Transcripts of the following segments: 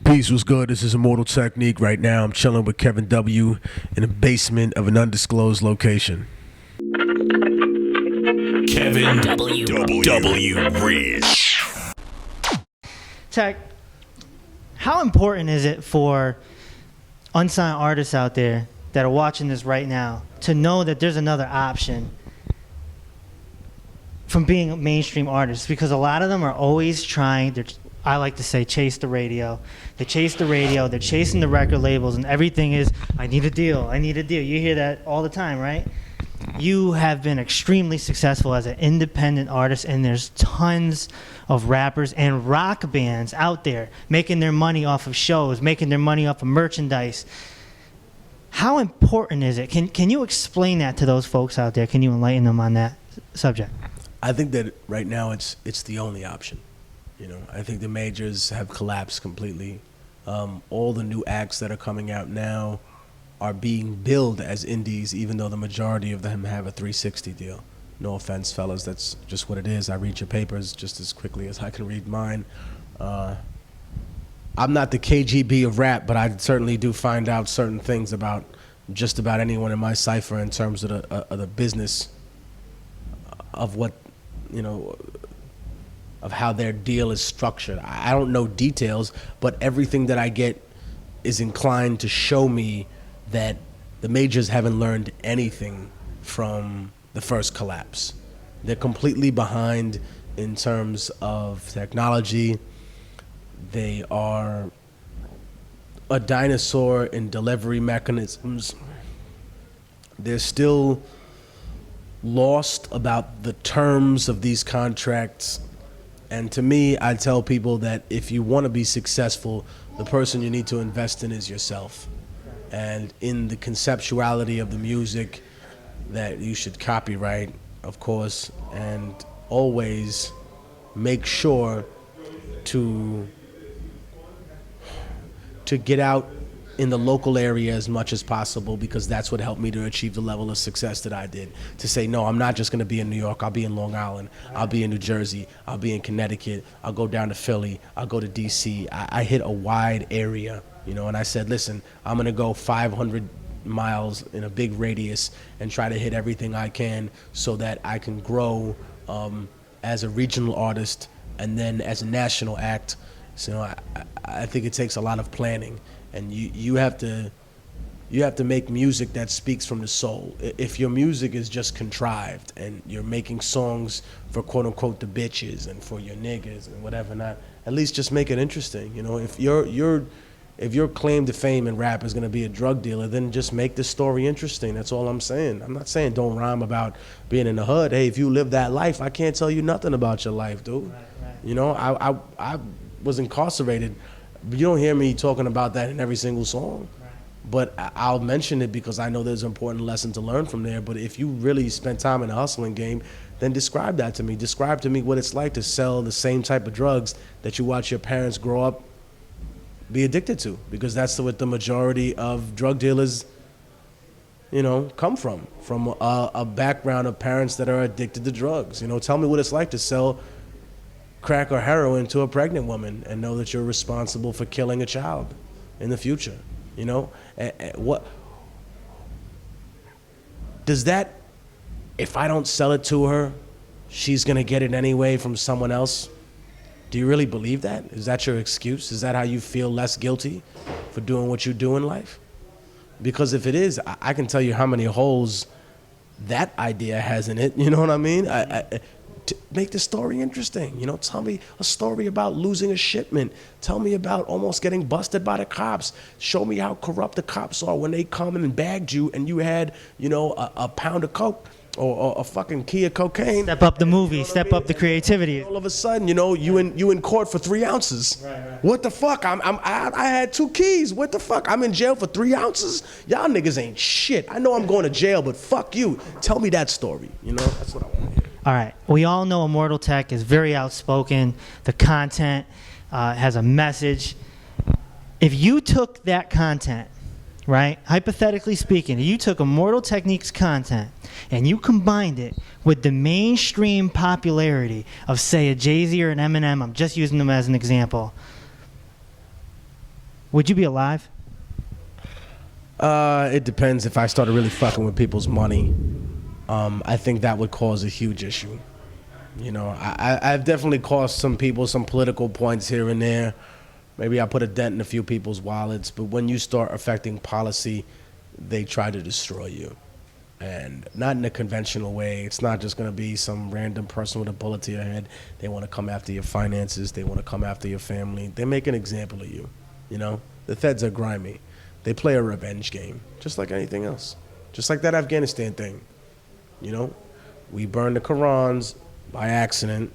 Peace, was good? This is Immortal Technique. Right now, I'm chilling with Kevin W. in the basement of an undisclosed location. Kevin W. Rich. Tech, how important is it for unsigned artists out there that are watching this right now to know that there's another option from being a mainstream artist? Because a lot of them are always trying, I like to say, chase the radio. They chase the radio, they're chasing the record labels, and everything is, I need a deal, I need a deal. You hear that all the time, right? You have been extremely successful as an independent artist, and there's tons of rappers and rock bands out there making their money off of shows, making their money off of merchandise. How important is it? Can you explain that to those folks out there? Can you enlighten them on that subject? I think that right now it's the only option. You know, I think the majors have collapsed completely. All the new acts that are coming out now are being billed as indies, even though the majority of them have a 360 deal. No offense, fellas, that's just what it is. I read your papers just as quickly as I can read mine. I'm not the KGB of rap, but I certainly do find out certain things about just about anyone in my cipher in terms of the business of what, you know, of how their deal is structured. I don't know details, but everything that I get is inclined to show me that the majors haven't learned anything from the first collapse. They're completely behind in terms of technology. They are a dinosaur in delivery mechanisms. They're still lost about the terms of these contracts. And to me, I tell people that if you want to be successful, the person you need to invest in is yourself. And in the conceptuality of the music that you should copyright, of course, and always make sure to get out in the local area as much as possible, because that's what helped me to achieve the level of success that I did. To say, no, I'm not just gonna be in New York, I'll be in Long Island, I'll be in New Jersey, I'll be in Connecticut, I'll go down to Philly, I'll go to DC. I hit a wide area, you know, and I said, listen, I'm gonna go 500 miles in a big radius and try to hit everything I can so that I can grow as a regional artist and then as a national act. So I think it takes a lot of planning. And you have to make music that speaks from the soul. If your music is just contrived and you're making songs for quote unquote the bitches and for your niggas and whatever not, at least just make it interesting. You know, if your claim to fame in rap is gonna be a drug dealer, then just make the story interesting. That's all I'm saying. I'm not saying don't rhyme about being in the hood. Hey, if you live that life, I can't tell you nothing about your life, dude. Right. You know, I was incarcerated. You don't hear me talking about that in every single song, but I'll mention it because I know there's an important lesson to learn from there. But if you really spent time in the hustling game, then describe that to me. Describe to me what it's like to sell the same type of drugs that you watch your parents grow up be addicted to, because that's what the majority of drug dealers, you know, come from a background of parents that are addicted to drugs. You know, tell me what it's like to sell crack or heroin to a pregnant woman and know that you're responsible for killing a child in the future. You know, what does that, if I don't sell it to her, she's gonna get it anyway from someone else? Do you really believe that? Is that your excuse? Is that how you feel less guilty for doing what you do in life? Because if it is, I can tell you how many holes that idea has in it. You know what I mean? To make the story interesting. You know, tell me a story about losing a shipment. Tell me about almost getting busted by the cops. Show me how corrupt the cops are when they come in and bagged you and you had, you know, a pound of coke or a fucking key of cocaine. Step up the movie, step up the creativity. All of a sudden, you know, you in court for 3 ounces. Right. What the fuck? I had 2 keys. What the fuck? I'm in jail for 3 ounces? Y'all niggas ain't shit. I know I'm going to jail, but fuck you. Tell me that story. You know, that's what I want to hear. All right, we all know Immortal Tech is very outspoken. The content has a message. If you took that content, right, hypothetically speaking, if you took Immortal Technique's content and you combined it with the mainstream popularity of, say, a Jay-Z or an Eminem, I'm just using them as an example, Would you be alive? It depends. If I started really fucking with people's money, I think that would cause a huge issue. You know, I've definitely cost some people some political points here and there. Maybe I put a dent in a few people's wallets, but when you start affecting policy, they try to destroy you. And not in a conventional way. It's not just going to be some random person with a bullet to your head. They want to come after your finances. They want to come after your family. They make an example of you, you know? The feds are grimy. They play a revenge game, just like anything else. Just like that Afghanistan thing, you know? We burned the Qurans by accident.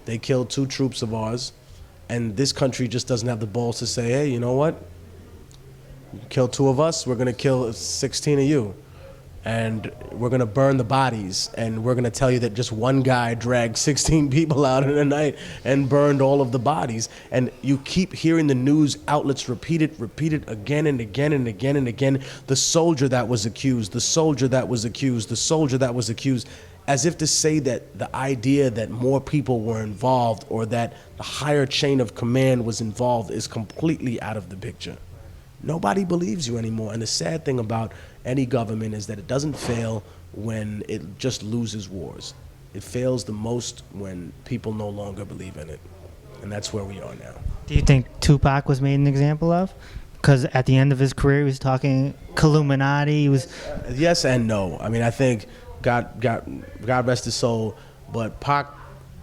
They killed 2 troops of ours. And this country just doesn't have the balls to say, hey, you know what? You kill 2 of us, we're going to kill 16 of you. And we're going to burn the bodies, and we're going to tell you that just one guy dragged 16 people out in a night and burned all of the bodies. And you keep hearing the news outlets repeat it again and again and again and again. The soldier that was accused, the soldier that was accused, the soldier that was accused, as if to say that the idea that more people were involved or that the higher chain of command was involved is completely out of the picture. Nobody believes you anymore. And the sad thing about any government is that it doesn't fail when it just loses wars. It fails the most when people no longer believe in it. And that's where we are now. Do you think Tupac was made an example of? Because at the end of his career, he was talking Illuminati. He was Yes and no. I mean, I think God rest his soul, but Pac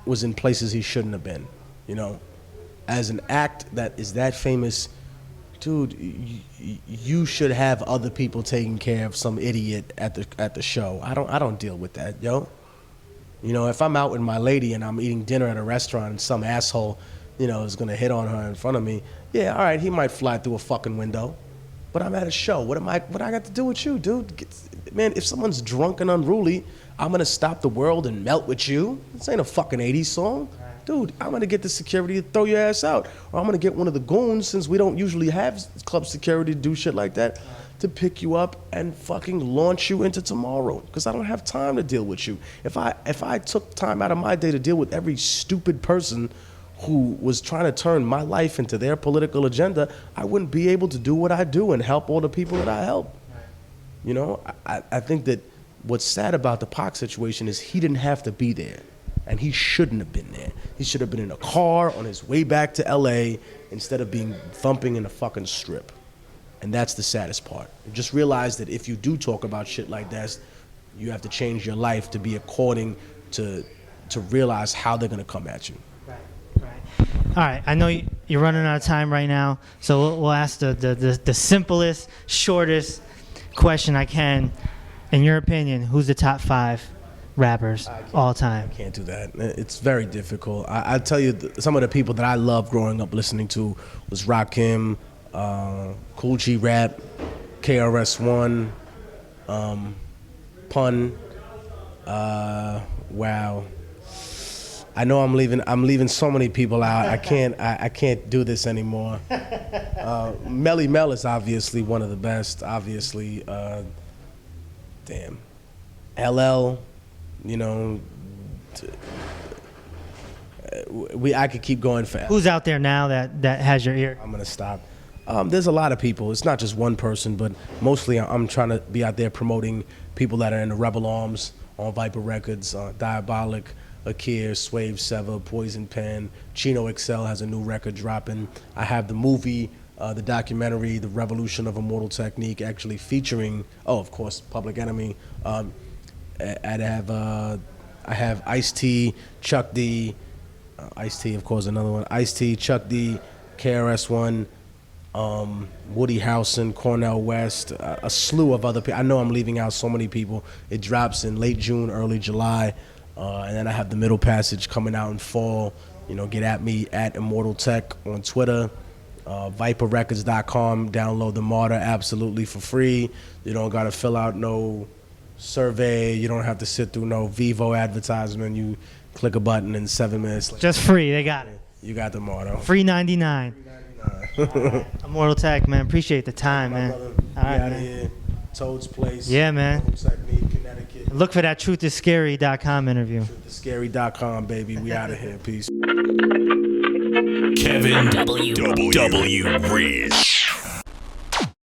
was in places he shouldn't have been. You know, as an act that is that famous, dude, you should have other people taking care of some idiot at the show. I don't deal with that, yo. You know, if I'm out with my lady and I'm eating dinner at a restaurant and some asshole, you know, is gonna hit on her in front of me, yeah, all right, he might fly through a fucking window. But I'm at a show. What I got to do with you, dude? Man, if someone's drunk and unruly, I'm gonna stop the world and melt with you. This ain't a fucking 80s song. Dude, I'm gonna get the security to throw your ass out. Or I'm gonna get one of the goons, since we don't usually have club security to do shit like that, to pick you up and fucking launch you into tomorrow. Because I don't have time to deal with you. If I took time out of my day to deal with every stupid person who was trying to turn my life into their political agenda, I wouldn't be able to do what I do and help all the people that I help. You know, I think that what's sad about the Pac situation is he didn't have to be there. And he shouldn't have been there. He should have been in a car on his way back to LA instead of being thumping in a fucking strip. And that's the saddest part. Just realize that if you do talk about shit like that, you have to change your life to be according to realize how they're gonna come at you. Right. All right. I know you're running out of time right now, so we'll ask the simplest, shortest question I can. In your opinion, who's the top 5 rappers all time? I can't do that. It's very difficult. I tell you, some of the people that I loved growing up listening to was Rakim, Cool G Rap, KRS-One, Pun. Wow. I know I'm leaving so many people out. I can't do this anymore. Melly Mel is obviously one of the best. Obviously, damn. LL. You know, I could keep going forever. Who's out there now that has your ear? I'm gonna stop. There's a lot of people. It's not just one person, but mostly I'm trying to be out there promoting people that are in the Rebel Arms on Viper Records, Diabolic, Akir, Swave, Sever, Poison Pen, Chino XL has a new record dropping. I have the movie, the documentary, The Revolution of Immortal Technique, actually featuring, of course, Public Enemy. I have Ice-T, Chuck D, Ice-T, of course, another one. Ice-T, Chuck D, KRS-One, Woody Harrelson, Cornel West, a slew of other people. I know I'm leaving out so many people. It drops in late June, early July, and then I have the Middle Passage coming out in fall. You know, get at me at Immortal Tech on Twitter. ViperRecords.com. Download the Martyr absolutely for free. You don't gotta fill out no survey. You don't have to sit through no Vivo advertisement. You click a button in 7 minutes. Just free. They got it. You got the motto. Free 99. Right. Immortal Tech, man. Appreciate the time, man. Brother, All right, out of man. here. Toad's Place. Yeah, man. Immortal Technique, Connecticut. Look for that truthisScary.com interview. TheScary.com, baby. We out of here. Peace. Kevin W. Rich.